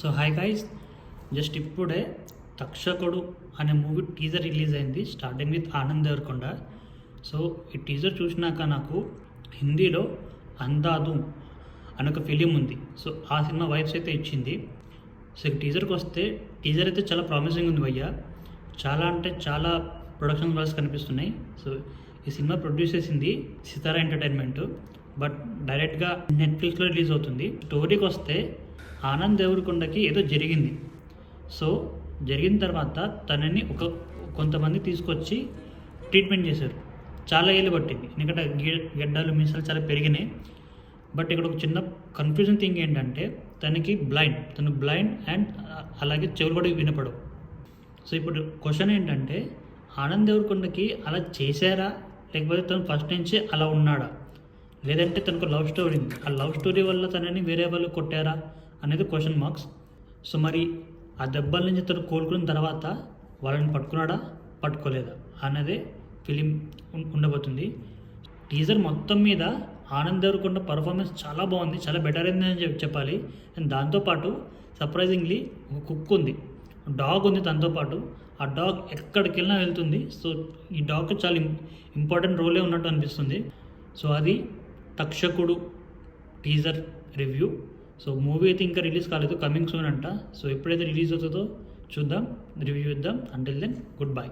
So hi guys, just ఇప్పుడే తక్షకుడు అనే movie teaser release అయింది, starting with Anand Devarakonda. So ఈ టీజర్ చూసినాక నాకు హిందీలో అందాదు అనే ఒక ఫిలిం ఉంది. సో ఆ సినిమా వైబ్స్ అయితే ఇచ్చింది. సో ఈ టీజర్కి వస్తే టీజర్ అయితే చాలా ప్రామిసింగ్ ఉంది భయ్య. చాలా అంటే చాలా ప్రొడక్షన్ వాల్స్ కనిపిస్తున్నాయి. సో ఈ సినిమా ప్రొడ్యూస్ చేసింది సితారా ఎంటర్టైన్మెంట్, బట్ డైరెక్ట్గా నెట్ఫ్లిక్స్లో రిలీజ్ అవుతుంది. స్టోరీకి వస్తే ఆనంద్ దేవరకొండకి ఏదో జరిగింది. సో జరిగిన తర్వాత తనని కొంతమంది తీసుకొచ్చి ట్రీట్మెంట్ చేశారు. చాలా ఏళ్ళు పట్టింది, ఎందుకంటే గడ్డాలు మీసాలు చాలా పెరిగినాయి. బట్ ఇక్కడ ఒక చిన్న కన్ఫ్యూజన్ థింగ్ ఏంటంటే తను బ్లైండ్ అండ్ అలాగే చెవులు కూడా వినపడవు. సో ఇప్పుడు క్వశ్చన్ ఏంటంటే ఆనంద్ దేవరకొండకి అలా చేశారా, లేకపోతే తను ఫస్ట్ నుంచి అలా ఉన్నాడా, లేదంటే తనకు లవ్ స్టోరీ ఉంది, ఆ లవ్ స్టోరీ వల్ల తనని వేరే వాళ్ళు కొట్టారా అనేది క్వశ్చన్ మార్క్స్. సో మరి ఆ దెబ్బల నుంచి తను కోలుకున్న తర్వాత వాళ్ళని పట్టుకోలేదా అన్నదే ఫిలిం ఉండబోతుంది. టీజర్ మొత్తం మీద ఆనంద్ దేవరకొండ పర్ఫార్మెన్స్ చాలా బాగుంది, చాలా బెటర్ అయిందని చెప్పాలి. అండ్ దాంతోపాటు సర్ప్రైజింగ్లీ ఒక కుక్ ఉంది, డాగ్ ఉంది దాంతోపాటు. ఆ డాగ్ ఎక్కడికి వెళ్ళినా వెళ్తుంది. సో ఈ డాగ్కి చాలా ఇంపార్టెంట్ రోలే ఉన్నట్టు అనిపిస్తుంది. సో అది Takshakudu teaser review. So movie అయితే ఇంకా రిలీజ్ కాలేదు, కమింగ్ సూన్ అంట. సో ఎప్పుడైతే రిలీజ్ అవుతుందో చూద్దాం, రివ్యూ ఇద్దాం. Until then good bye.